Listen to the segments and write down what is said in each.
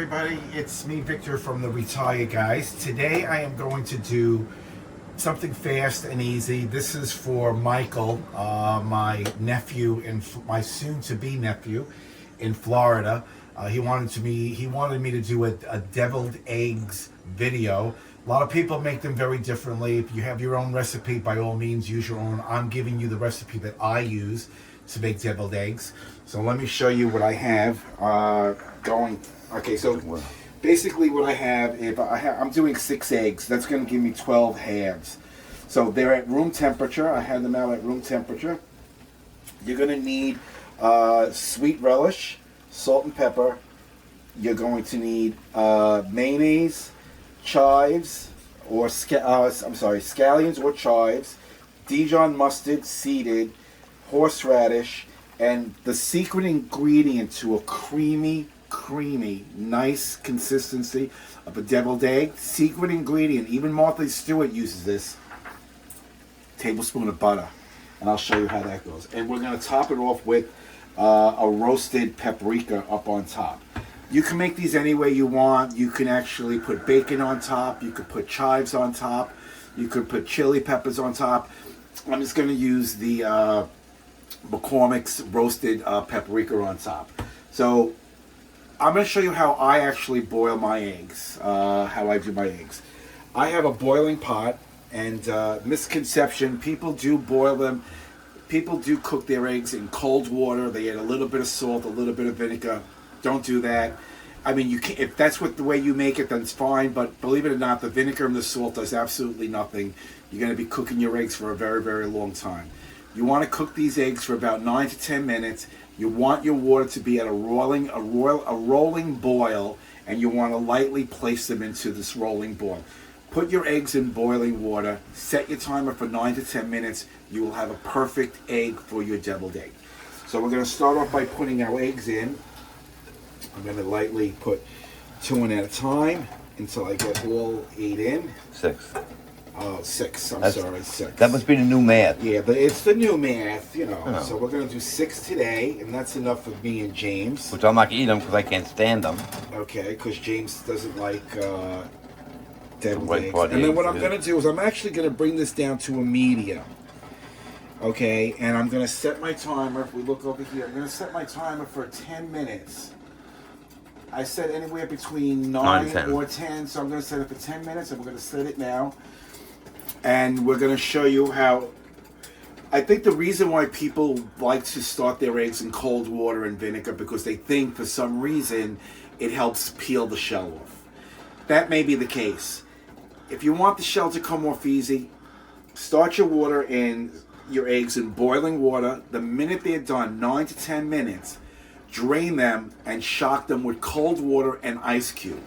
everybody, it's me, Victor, from the Retire Guys. Today I am going to do something fast and easy. This is for Michael, my nephew, and my soon-to-be nephew in Florida. He wanted me to do a deviled eggs video. A lot of people make them very differently. If you have your own recipe, by all means, use your own. I'm giving you the recipe that I use to make deviled eggs. So let me show you what I have going. Okay, so basically what I have, I'm doing 6 eggs. That's going to give me 12 halves. So they're at room temperature. I had them out at room temperature. You're going to need sweet relish, salt and pepper. You're going to need mayonnaise, chives, or scallions or chives, Dijon mustard seeded, horseradish, and the secret ingredient to a creamy, nice consistency of a deviled egg. Secret ingredient, even Martha Stewart uses this. Tablespoon of butter, and I'll show you how that goes. And we're going to top it off with a roasted paprika up on top. You can make these any way you want. You can actually put bacon on top. You could put chives on top. You could put chili peppers on top. I'm just going to use the McCormick's roasted paprika on top. So I'm going to show you how I actually boil my eggs, how I do my eggs. I have a boiling pot, and misconception, people do boil them. People do cook their eggs in cold water. They add a little bit of salt, a little bit of vinegar. Don't do that. I mean, you can, if that's the way you make it, then it's fine. But believe it or not, the vinegar and the salt does absolutely nothing. You're going to be cooking your eggs for a very, very long time. You want to cook these eggs for about 9 to 10 minutes. You want your water to be at a rolling boil, and you want to lightly place them into this rolling boil. Put your eggs in boiling water. Set your timer for 9 to 10 minutes. You will have a perfect egg for your deviled egg. So we're going to start off by putting our eggs in. I'm going to lightly put 2 in at a time until I get all 8 in. 6. Oh, 6. I'm sorry, 6. That must be the new math. Yeah, but it's the new math, you know. Oh. So we're going to do 6 today, and that's enough for me and James. Which I'm not going to eat them because I can't stand them. Okay, because James doesn't like deviled eggs. And then what I'm going to do is I'm actually going to bring this down to a medium. Okay, and I'm going to set my timer. If we look over here, I'm going to set my timer for 10 minutes. I said anywhere between 9 or 10, so I'm going to set it for 10 minutes, and we're going to set it now. And we're going to show you how, I think the reason why people like to start their eggs in cold water and vinegar, because they think for some reason it helps peel the shell off. That may be the case. If you want the shell to come off easy, start your eggs in boiling water. The minute they're done, 9 to 10 minutes, drain them and shock them with cold water and ice cube.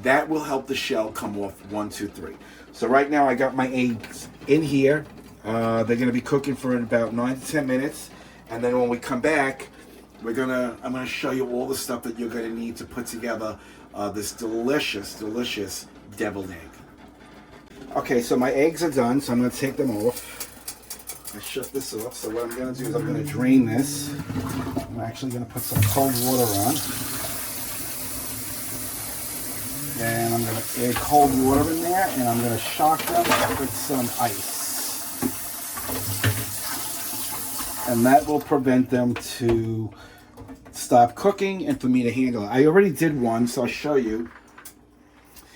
That will help the shell come off 1, 2, 3. So right now I got my eggs in here. They're going to be cooking for about 9 to 10 minutes. And then when we come back, I'm going to show you all the stuff that you're going to need to put together this delicious deviled egg. Okay, so my eggs are done, so I'm going to take them off. I shut this off, so what I'm going to do is I'm going to drain this. I'm actually going to put some cold water on. And I'm going to add cold water in there, and I'm going to shock them with some ice. And that will prevent them to stop cooking and for me to handle it. I already did one, so I'll show you.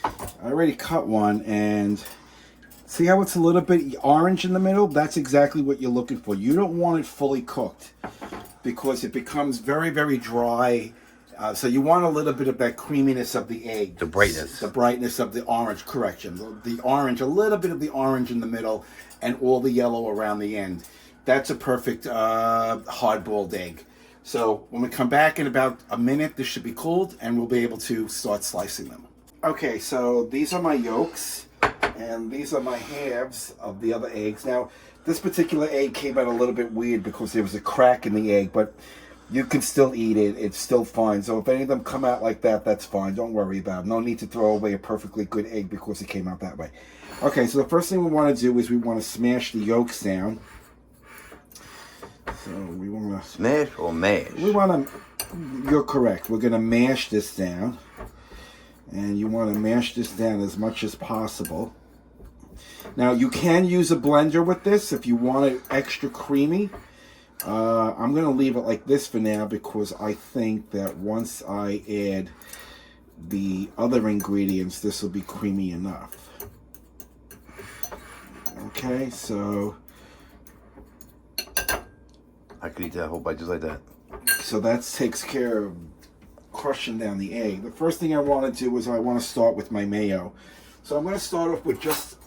I already cut one, and see how it's a little bit orange in the middle? That's exactly what you're looking for. You don't want it fully cooked because it becomes very, very dry. So you want a little bit of that creaminess of the egg. The brightness. The brightness of the orange, correction. The orange, a little bit of the orange in the middle and all the yellow around the end. That's a perfect hard-boiled egg. So when we come back in about a minute, this should be cooled and we'll be able to start slicing them. Okay, so these are my yolks. And these are my halves of the other eggs. Now, this particular egg came out a little bit weird because there was a crack in the egg, but you can still eat it. It's still fine. So if any of them come out like that, that's fine. Don't worry about it. No need to throw away a perfectly good egg because it came out that way. Okay, so the first thing we want to do is we want to smash the yolks down. So we want to... Smash or mash? We want to... You're correct. We're going to mash this down. And you want to mash this down as much as possible. Now you can use a blender with this if you want it extra creamy. I'm going to leave it like this for now because I think that once I add the other ingredients, this will be creamy enough. Okay, so I could eat that whole bite just like that. So that takes care of crushing down the egg. The first thing I want to do is I want to start with my mayo. So I'm going to start off with just,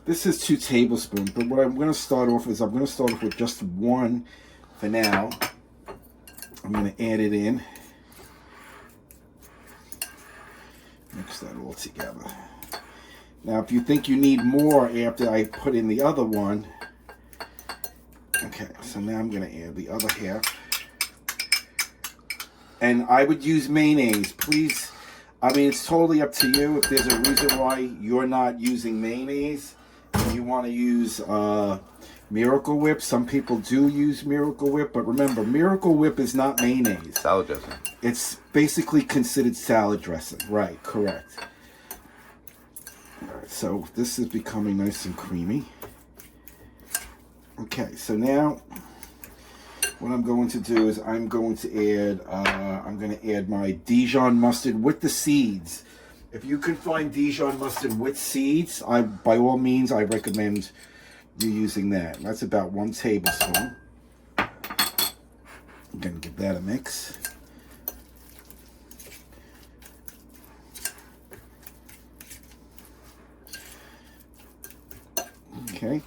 this is 2 tablespoons, but what I'm going to start off is I'm going to start off with just 1 for now. I'm going to add it in. Mix that all together. Now if you think you need more after I put in the other one, okay, so now I'm going to add the other half. And I would use mayonnaise, please. I mean, it's totally up to you. If there's a reason why you're not using mayonnaise and you want to use Miracle Whip, some people do use Miracle Whip, but remember, Miracle Whip is not mayonnaise. Salad dressing. It's basically considered salad dressing. Right, correct. All right, so this is becoming nice and creamy. Okay, so now what I'm going to do is I'm going to add my Dijon mustard with the seeds. If you can find Dijon mustard with seeds, by all means I recommend you using that. That's about 1 tablespoon. I'm going to give that a mix. Okay.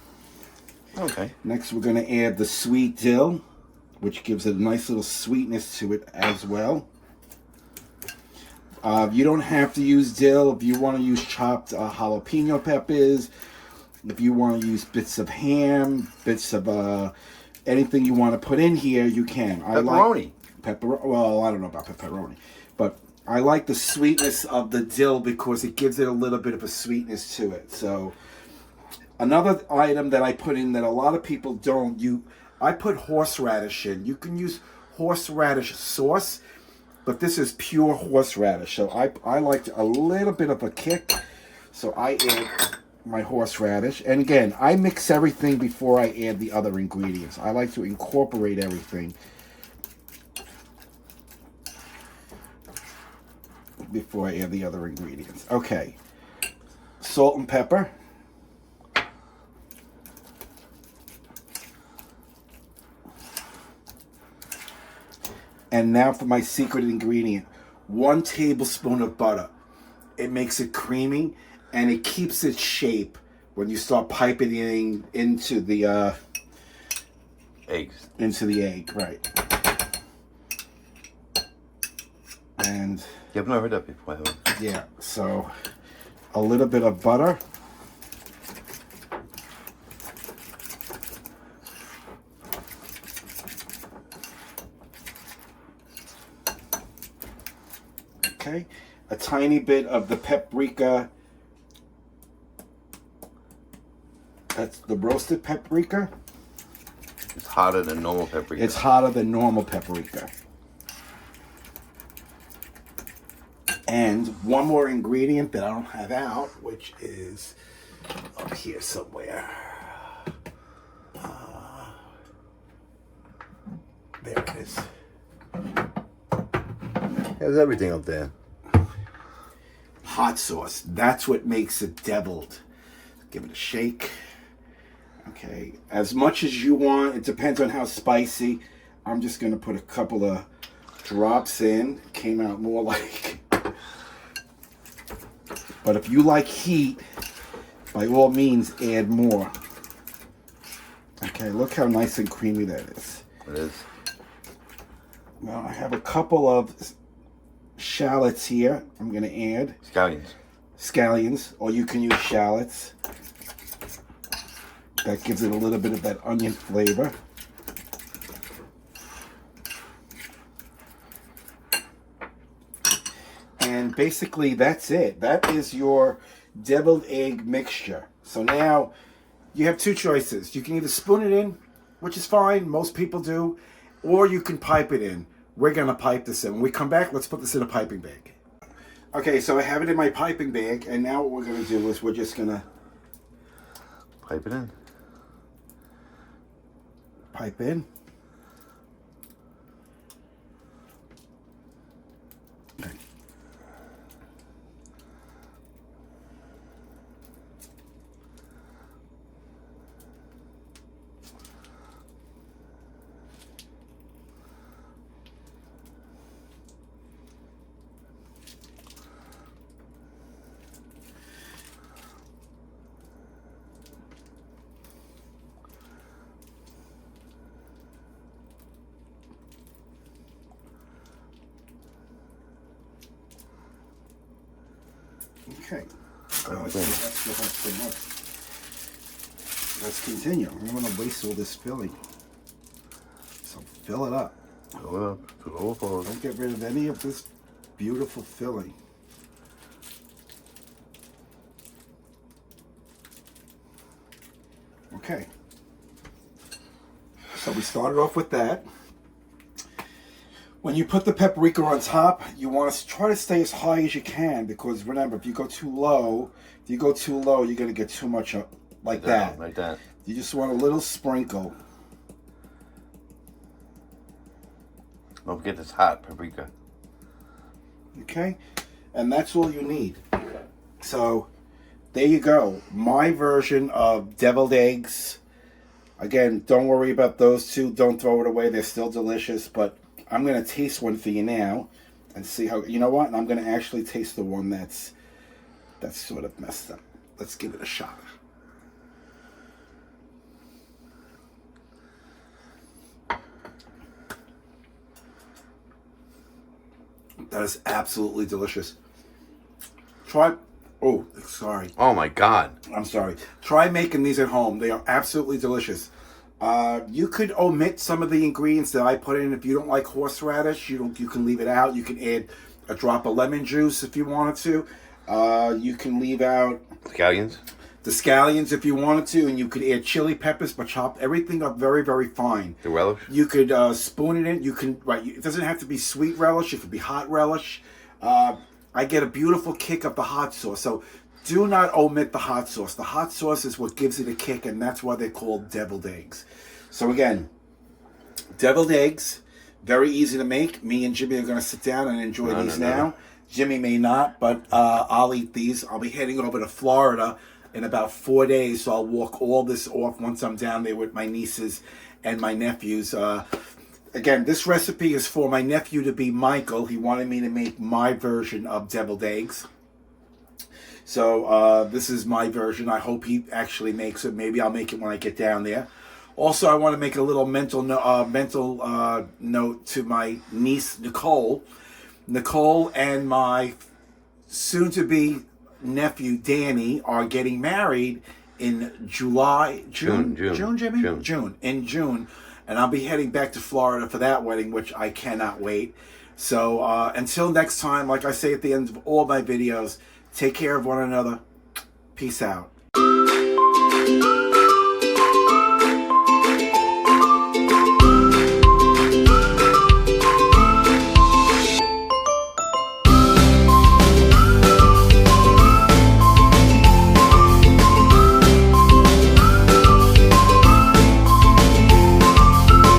Okay. Next we're going to add the sweet dill, which gives a nice little sweetness to it as well. You don't have to use dill. If you want to use chopped jalapeno peppers, if you want to use bits of ham, bits of anything you want to put in here, you can. Pepperoni. Well, I don't know about pepperoni, but I like the sweetness of the dill because it gives it a little bit of a sweetness to it. So another item that I put in that a lot of people don't, I put horseradish in. You can use horseradish sauce, but this is pure horseradish. So I like a little bit of a kick. So I add my horseradish. And again, I mix everything before I add the other ingredients. I like to incorporate everything before I add the other ingredients. Okay. Salt and pepper. And now for my secret ingredient, 1 tablespoon of butter. It makes it creamy and it keeps its shape when you start piping it into the eggs. Into the egg, right? And Yeah, I've never heard that before. yeah, so a little bit of butter. Okay, a tiny bit of the paprika. That's the roasted paprika. It's hotter than normal paprika. It's hotter than normal paprika. And one more ingredient that I don't have out, which is up here somewhere. There it is. There's everything up there. Hot sauce. That's what makes it deviled. Give it a shake. Okay. As much as you want. It depends on how spicy. I'm just going to put a couple of drops in. Came out more like... But if you like heat, by all means, add more. Okay, look how nice and creamy that is. It is. Now I have a couple of shallots here. I'm going to add. Scallions. Scallions, or you can use shallots. That gives it a little bit of that onion flavor. And basically that's it. That is your deviled egg mixture. So now you have 2 choices. You can either spoon it in, which is fine, most people do, or you can pipe it in. We're going to pipe this in. When we come back, let's put this in a piping bag. Okay, so I have it in my piping bag, and now what we're going to do is we're just going to Pipe it in. pipe in. Okay. Okay. That's too much. Let's continue. I don't want to waste all this filling. So fill it up. Fill it up to the overflow. Don't get rid of any of this beautiful filling. Okay. So we started off with that. When you put the paprika on top, you want to try to stay as high as you can, because remember, if you go too low, you're going to get too much up like that. Like that. You just want a little sprinkle. Don't forget this hot paprika. Okay? And that's all you need. So, there you go. My version of deviled eggs. Again, don't worry about those two. Don't throw it away. They're still delicious, but I'm going to taste one for you now and see how, you know what? I'm going to actually taste the one that's sort of messed up. Let's give it a shot. That is absolutely delicious. Sorry. Oh my God. I'm sorry. Try making these at home. They are absolutely delicious. You could omit some of the ingredients that I put in. If you don't like horseradish, you can leave it out. You can add a drop of lemon juice if you wanted to. You can leave out Scallions. the scallions if you wanted to, and you could add chili peppers, but chop everything up very, very fine. The relish. You could spoon it in. You can it doesn't have to be sweet relish. It could be hot relish. I get a beautiful kick of the hot sauce. So do not omit the hot sauce. The hot sauce is what gives it a kick, and that's why they're called deviled eggs. So again, deviled eggs, very easy to make. Me and Jimmy are going to sit down and enjoy these now. Jimmy may not, but I'll eat these. I'll be heading over to Florida in about 4 days, so I'll walk all this off once I'm down there with my nieces and my nephews. Again, this recipe is for my nephew to be Michael. He wanted me to make my version of deviled eggs. So this is my version. I hope he actually makes it. Maybe I'll make it when I get down there. Also, I want to make a little mental note to my niece, Nicole. Nicole and my soon-to-be nephew, Danny, are getting married in June, Jimmy? June. In June. And I'll be heading back to Florida for that wedding, which I cannot wait. So until next time, like I say at the end of all my videos, take care of one another. Peace out.